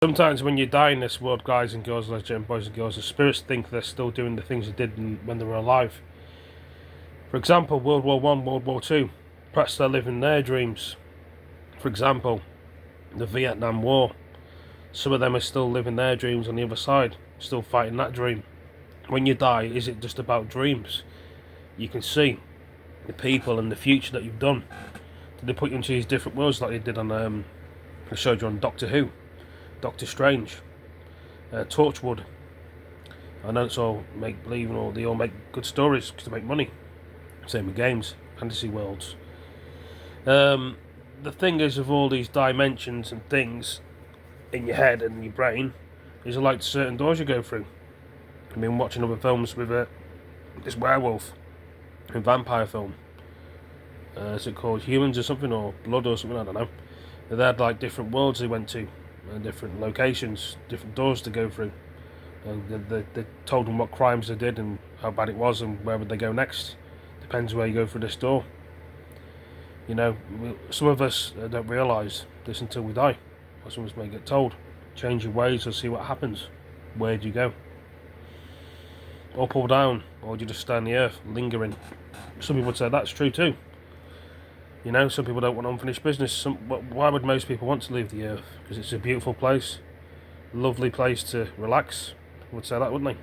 Sometimes when you die in this world, guys and girls, boys and girls, the spirits think they're still doing the things they did when they were alive. For example, World War One, World War Two, perhaps they're living their dreams. For example, the Vietnam War. Some of them are still living their dreams on the other side, still fighting that dream. When you die, is it just about dreams? You can see the people and the future that you've done. Did they put you into these different worlds like they did on, I showed you on Doctor Who, Doctor Strange, Torchwood. I know it's all make believe and all, they all make good stories to make money. Same with games, fantasy worlds. The thing is, with all these dimensions and things in your head and your brain, is like certain doors you go through. I've been watching other films with this werewolf and vampire film. Is it called Humans or something, or Blood or something? I don't know. They had like different worlds they went to, and different locations, different doors to go through. And they told them what crimes they did and how bad it was, and where would they go next. Depends where you go through this door. You know, some of us don't realise this until we die. Or some of us may get told, change your ways or see what happens. Where do you go? Up or down, or do you just stay on the earth, lingering? Some people would say that's true too. You know, some people don't want unfinished business. Why would most people want to leave the earth? Because it's a beautiful place, lovely place to relax. I would say that, wouldn't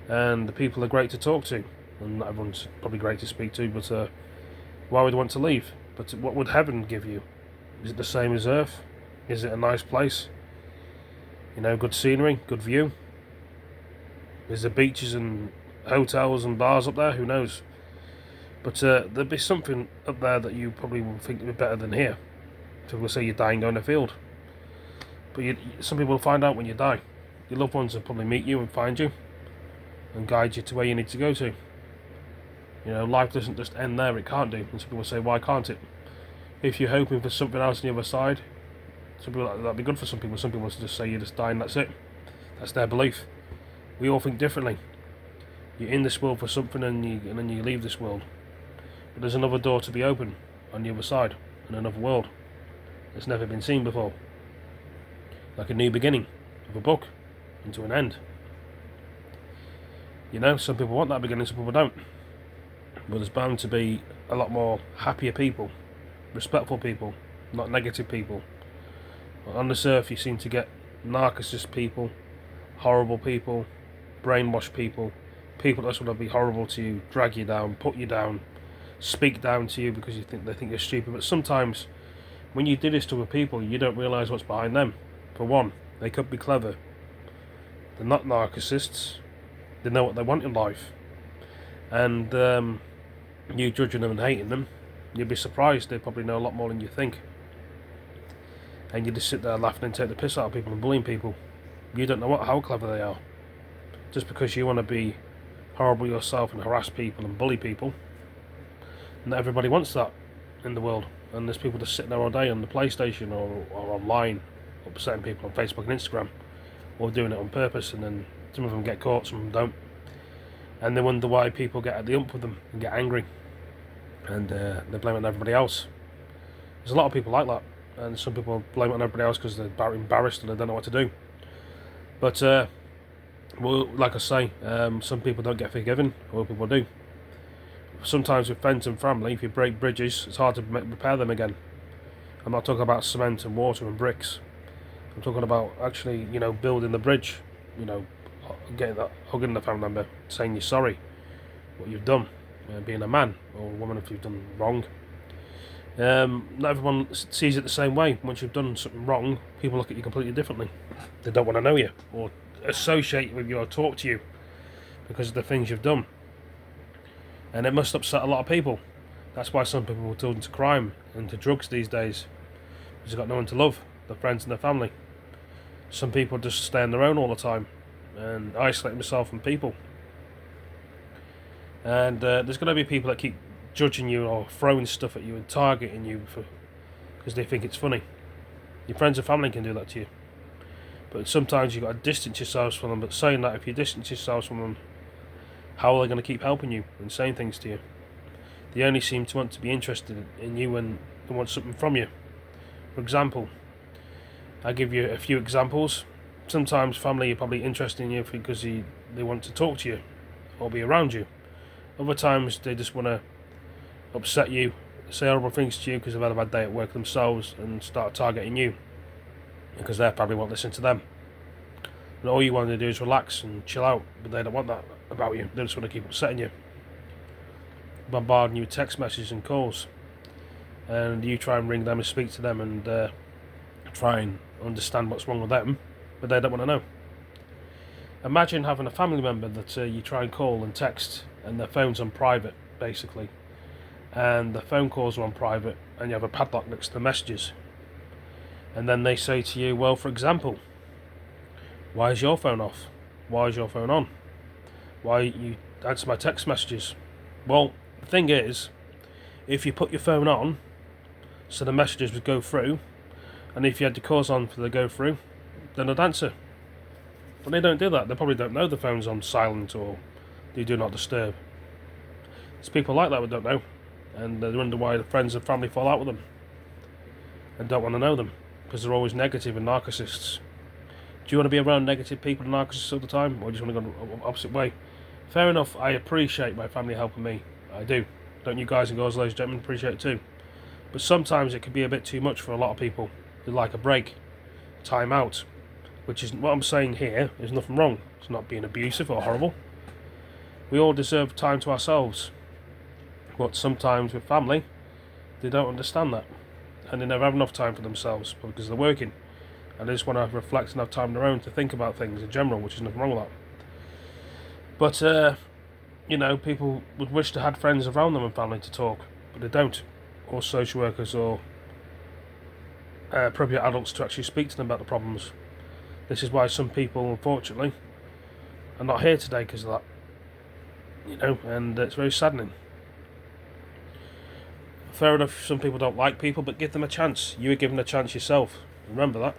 they? And the people are great to talk to, and not everyone's probably great to speak to. But why would they want to leave? But what would heaven give you? Is it the same as earth? Is it a nice place? You know, good scenery, good view. Is there beaches and hotels and bars up there? Who knows? But there'd be something up there that you probably would think would be better than here. People say you're dying going to field. But some people will find out when you die. Your loved ones will probably meet you and find you and guide you to where you need to go to. You know, life doesn't just end there, it can't do. And some people say, why can't it? If you're hoping for something else on the other side, some people, that'd be good for some people. Some people just say you're just dying, that's it. That's their belief. We all think differently. You're in this world for something, and then you leave this world. But there's another door to be open on the other side, in another world that's never been seen before. Like a new beginning of a book into an end. You know, some people want that beginning, some people don't. But there's bound to be a lot more happier people, respectful people, not negative people. On this earth you seem to get narcissist people, horrible people, brainwashed people, people that just want to be horrible to you, drag you down, put you down, speak down to you because they think you're stupid. But sometimes when you do this to other people, you don't realise what's behind them. For one, they could be clever. They're not narcissists. They know what they want in life. And you judging them and hating them, you'd be surprised they probably know a lot more than you think. And you just sit there laughing and take the piss out of people and bullying people. You don't know how clever they are. Just because you want to be horrible yourself and harass people and bully people. Not everybody wants that in the world. And there's people just sitting there all day on the PlayStation or online, upsetting people on Facebook and Instagram, or doing it on purpose, and then some of them get caught, some of them don't. And they wonder why people get at the ump with them and get angry. And they blame it on everybody else. There's a lot of people like that. And some people blame it on everybody else because they're embarrassed and they don't know what to do. But, well, like I say, some people don't get forgiven, other people do. Sometimes with friends and family, if you break bridges, it's hard to repair them again. I'm not talking about cement and water and bricks. I'm talking about actually, you know, building the bridge. You know, getting that, hugging the family member, saying you're sorry, what you've done, being a man or a woman if you've done wrong. Not everyone sees it the same way. Once you've done something wrong, people look at you completely differently. They don't want to know you or associate with you or talk to you because of the things you've done. And it must upset a lot of people. That's why some people are turned to crime and to drugs these days, because they've got no one to love, their friends and their family. Some people just stay on their own all the time and isolate themselves from people. And there's going to be people that keep judging you or throwing stuff at you and targeting you because they think it's funny. Your friends and family can do that to you. But sometimes you've got to distance yourselves from them. But saying that, if you distance yourselves from them, how are they going to keep helping you and saying things to you? They only seem to want to be interested in you and they want something from you. For example, I'll give you a few examples. Sometimes family are probably interested in you because they want to talk to you or be around you. Other times they just want to upset you, say horrible things to you because they've had a bad day at work themselves and start targeting you because they probably won't listen to them. And all you want to do is relax and chill out, but they don't want that about you. They just want to keep upsetting you, bombarding you with text messages and calls, and you try and ring them and speak to them and try and understand what's wrong with them, but they don't want to know. Imagine having a family member that you try and call and text and their phone's on private, basically, and the phone calls are on private and you have a padlock next to the messages, and then they say to you, well, for example, why is your phone off? Why is your phone on? Why you answer my text messages? Well, the thing is, if you put your phone on so the messages would go through, and if you had the calls on for the go through, then I'd answer. But they don't do that. They probably don't know the phone's on silent or they do not disturb. There's people like that who don't know, and they wonder why the friends and family fall out with them and don't want to know them because they're always negative and narcissists. Do you want to be around negative people and narcissists all the time, or do you just want to go the opposite way? Fair enough, I appreciate my family helping me. I do. Don't you guys and girls, ladies and gentlemen, appreciate it too. But sometimes it can be a bit too much for a lot of people. They like a break, time out, which is what I'm saying here. There's nothing wrong. It's not being abusive or horrible. We all deserve time to ourselves. But sometimes with family, they don't understand that. And they never have enough time for themselves because they're working. And they just want to reflect and have time on their own to think about things in general, which is nothing wrong with that. But, you know, people would wish to have friends around them and family to talk, but they don't. Or social workers or appropriate adults to actually speak to them about the problems. This is why some people, unfortunately, are not here today because of that. You know, and it's very saddening. Fair enough, some people don't like people, but give them a chance. You were given a chance yourself. Remember that.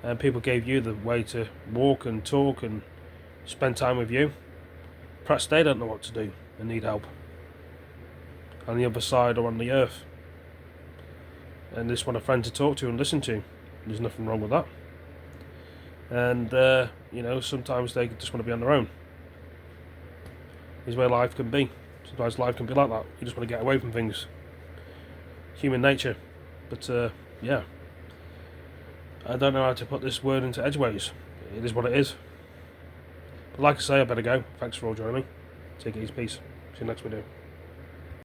And people gave you the way to walk and talk and spend time with you. Perhaps they don't know what to do and need help. On the other side or on the earth. And they just want a friend to talk to and listen to. There's nothing wrong with that. And, you know, sometimes they just want to be on their own. Is where life can be. Sometimes life can be like that. You just want to get away from things. Human nature. But, yeah. I don't know how to put this word into edgeways. It is what it is. But like I say, I better go. Thanks for all joining me. Take it easy, peace. See you next video.